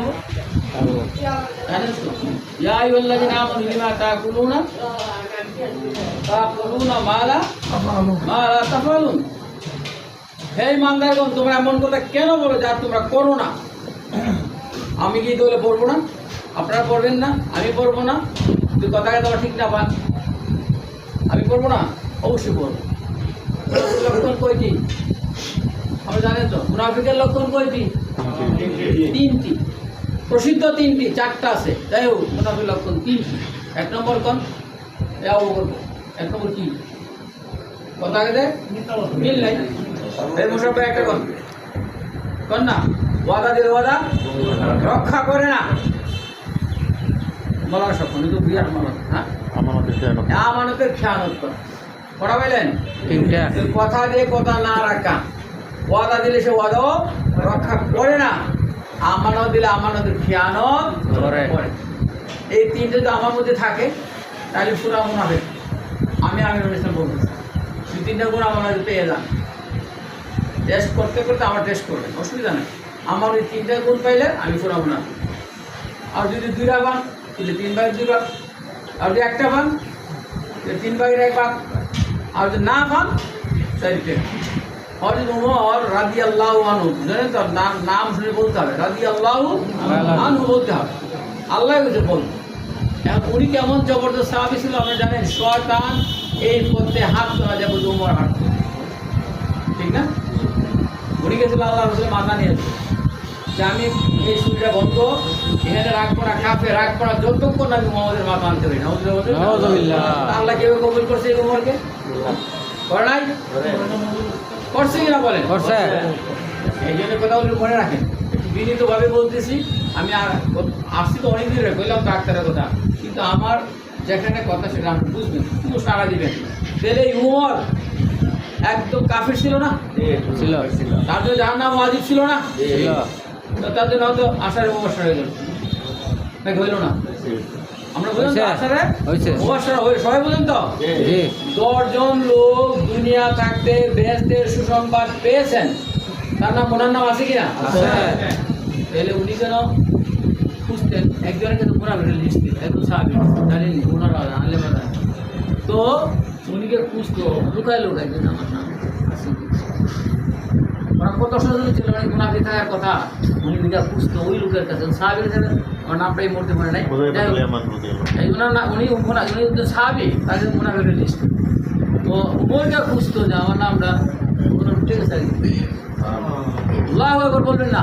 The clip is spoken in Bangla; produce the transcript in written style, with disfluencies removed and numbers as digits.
পারবো? জানেন তো ইয়া আইয়ুহাল্লাযীনা আমানু লিমা তাকুলুনা মা লা তাফআলুন। হে ইমানদারগণ, তোমরা এমন কথা কেন বলো যা তোমরা করো না? আমি কি তাহলে পড়বো না? আপনারা পড়বেন না? আমি পড়বো না? তুই কথাটা তোমার ঠিক না পান, আমি পড়বো না? অবশ্যই পড়বো। লক্ষণ কয়টি আমরা জানেন তো? মুনাফিকের লক্ষণ কয়টি? তিনটি, প্রসিদ্ধ তিনটি, চারটা আছে, যাই হোক মুনাফিকের লক্ষণ তিনটি। এক নম্বর কোন? এক নম্বর কি কথা আগে মিল নাই, এই মুসাফা একটা কোন কোন না, ওয়াদা দিলে ওয়াদা রক্ষা করে না। মলার সব তো বিরাট মলা, হ্যাঁ আমানতের খেয়ানত করে পড়া পাইলেন। কথা দিয়ে কথা না রাখা, ওয়াদা দিলে সে ওয়াদাও রক্ষা করে না, আমানত দিলে আমানতের খেয়ানত করে। এই তিনটে যদি আমার মধ্যে থাকে তাহলে পুরা মুনাফিক। আমি অনুষ্ঠান বলবো দুই তিনটা গুণ আমার মধ্যে পেয়ে যান, টেস্ট করতে করতে আমার টেস্ট করবেন, অসুবিধা নেই। আমার ওই তিনটা গুণ পাইলে আমি পুরা মুনাফিক। আর যদি দুইটা পান তাহলে 3 ভাগের 2 ভাগ, আর যদি একটা পান তাহলে 3 ভাগের 1 ভাগ, আর যদি না পান তাহলে হযরত ওমর রাদিয়াল্লাহু আনহু, জানেন তো নাম শুনে বলতে হবে, রাদিয়াল্লাহু আনহু বলতে হবে, আল্লাহ কিছু বলতে। এখন উনি কেমন জবরদস্ত সাহাবী ছিল আপনি জানেন, শয়তান এই পথে হাত ধরা যাবে ওমর হাত, ঠিক না? উনি গেছিল আল্লাহ রাসূলের মাথা নিয়ে যে আমি এই ছুরিটা বন্ধ এখানে রাখবো না, কাফে রাখবো না যতক্ষণ আমি মুহাম্মদের মাথা আনতে পারি। নাউযুবিল্লাহ। আল্লাহ কেউ কবুল করছে এই ওমরকে? করে নাই? করছে কিনা বলেন? করছে। এই জন্য কথাগুলো মনে রাখেন, বিনীতভাবে বলতেছি। আমি আর আসছি তো অনেক দিন বললাম ডাক্তারের কথা, কিন্তু আমার যেখানে কথা সেটা আপনি বুঝবেন, শুধু সারা দিবেন। তাহলে এই উমর একদম কাফির ছিল না? ছিল। তার জন্য জাহান্নাম ওয়াজিব ছিল না? ছিল। তার জন্য হয়তো আশারে মুবাশশার হয়ে গেল, নাকি হইল না? আমরা বললাম তো আশারে মুবাশশার হয়ে সবাই বলেন তো 10 জন লোক দুনিয়া থাকতে বেহেশতের সুসংবাদ পেয়েছেন, তার নাম ওনার নাম আছে কিনা? তাহলে উনি কেন খুঁজতেন? একজনের কাছে মুনাফিকের লিস্ট দিল, একজন সাহাবী জানেন ওনারা আনলে বাদা, তো উনিকে খুঁজতো লুকায় লুকায় যে আমার নাম আছে। ওরা কত সচেতন ছিল, মানে মুনাফিক থাকার কথা উনি দিকে খুঁজতো ওই লোকের কাছে। সাহাবীর কাছে ওর নামটা এই মুহূর্তে মনে নাই, এই ওনার না, উনি সাহাবী, তাদের মুনাফিকের লিস্ট। তো ওইটা খুঁজতো যে আমার নামটা ঠিক আছে। আল্লাহু আকবার বলবেন না?